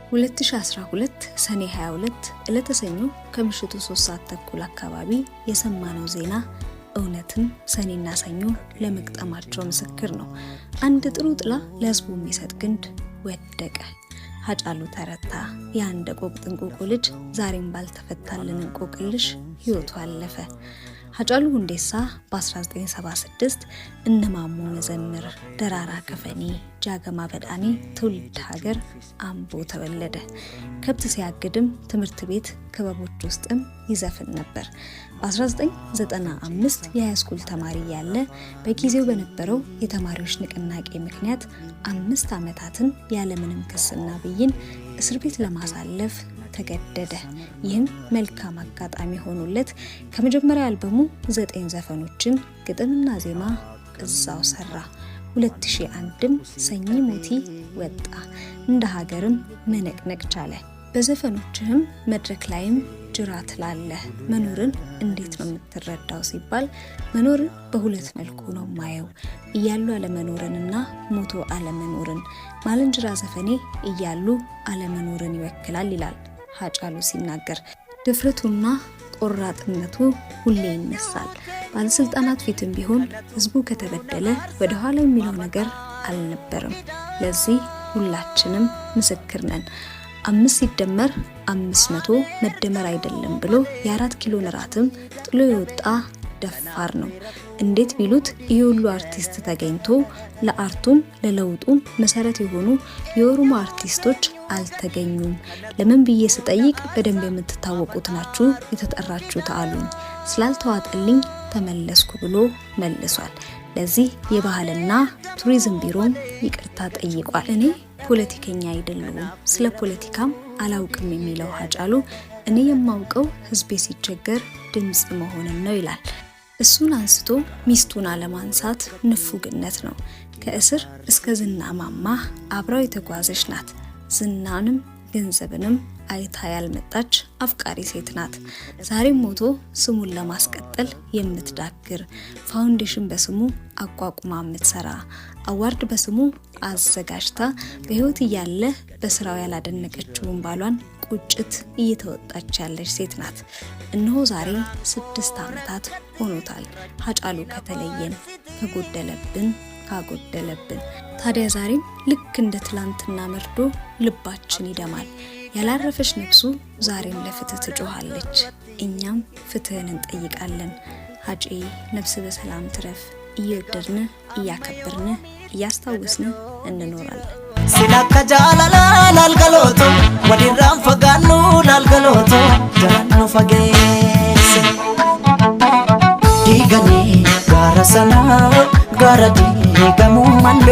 2012 ሰኔ 22 ዕለተ ሰኞ ከምሽቱ 3 ሰዓት ተኩል አካባቢ የሰማነው ዜና እውነትም ሰኔና ሰኞ ለመቅጠማቸው ምስክር ነው። አንድ ጥሩ ጥላ ለህዝቡ የሚሰጥ ግንድ ወደቀ። ሀጫሉ ተረታ። የአንድ ቆቅ ጥንቁቁ ልጅ ዛሬም ባልተፈታልን እንቆቅልሽ ህይወቱ አለፈ። ሀጫሉ ሁንዴሳ በ1976 እነማሞ መዘምር፣ ደራራ ከፈኒ፣ ጃገማ በዳኒ ትውልድ ሀገር አምቦ ተወለደ። ከብት ሲያግድም ትምህርት ቤት ክበቦች ውስጥም ይዘፍን ነበር። በ1995 የሃይስኩል ተማሪ ያለ በጊዜው በነበረው የተማሪዎች ንቅናቄ ምክንያት 5 ዓመታትን ያለምንም ክስና ብይን እስር ቤት ለማሳለፍ ተገደደ። ይህም መልካም አጋጣሚ ሆኖለት ከመጀመሪያ አልበሙ 9 ዘፈኖችን ግጥምና ዜማ እዛው ሰራ። 2001ም ሰኚ ሞቲ ወጣ። እንደ ሀገርም መነቅነቅ ቻለ። በዘፈኖችህም መድረክ ላይም ጅራት ላለ መኖርን እንዴት ነው የምትረዳው ሲባል መኖርን በሁለት መልኩ ነው ማየው፣ እያሉ አለመኖርንና ሞቶ አለመኖርን። ማለንጅራ ዘፈኔ እያሉ አለመኖርን ይወክላል ይላል ሀጫሉ ሲናገር። ድፍረቱና ቆራጥነቱ ሁሌ ይነሳል። ባለስልጣናት ፊትም ቢሆን ህዝቡ ከተበደለ ወደ ኋላ የሚለው ነገር አልነበረም። ለዚህ ሁላችንም ምስክር ነን። 5 ሲደመር 500 መደመር አይደለም ብሎ የ4 ኪሎ ራትም ጥሎ የወጣ ደፋር ነው። እንዴት ቢሉት ይህ ሁሉ አርቲስት ተገኝቶ ለአርቱም ለለውጡም መሰረት የሆኑ የኦሮሞ አርቲስቶች አልተገኙም። ለምን ብዬ ስጠይቅ በደንብ የምትታወቁት ናችሁ የተጠራችሁት አሉኝ። ስላልተዋጠልኝ ተመለስኩ ብሎ መልሷል። ለዚህ የባህልና ቱሪዝም ቢሮም ይቅርታ ጠይቋል። እኔ ፖለቲከኛ አይደለሁም፣ ስለ ፖለቲካም አላውቅም የሚለው ሀጫሉ እኔ የማውቀው ህዝቤ ሲቸገር ድምጽ መሆንን ነው ይላል። እሱን አንስቶ ሚስቱን አለማንሳት ንፉግነት ነው። ከእስር እስከ ዝና ማማ አብራው የተጓዘች ናት። ዝናንም ገንዘብንም አይታ ያልመጣች አፍቃሪ ሴት ናት። ዛሬም ሞቶ ስሙን ለማስቀጠል የምትዳግር፣ ፋውንዴሽን በስሙ አቋቁማ የምትሰራ፣ አዋርድ በስሙ አዘጋጅታ በህይወት እያለ በስራው ያላደነቀችውን ባሏን ቁጭት እየተወጣች ያለች ሴት ናት። እነሆ ዛሬ 6 ዓመታት ሆኖታል ሀጫሉ ከተለየን፣ ከጎደለብን ካጎደለብን። ታዲያ ዛሬም ልክ እንደ ትላንትና መርዶ ልባችን ይደማል። ያላረፈች ነፍሱ ዛሬም ለፍትህ ትጮሃለች። እኛም ፍትህን እንጠይቃለን። ሀጪ ነፍስ በሰላም ትረፍ። እየወደድን እያከበርን እያስታወስን እንኖራለን። ሲላካ ጃላላ ላልገሎቶ ወዲራን ፈጋኑ ላልገሎቶ ጃላኑ ፈጌስ ዲገኒ ጋራሰና ጋራዲ ገሙ ማለ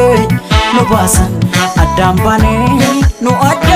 ኑባሰን አዳምባኔ ኑ አዳ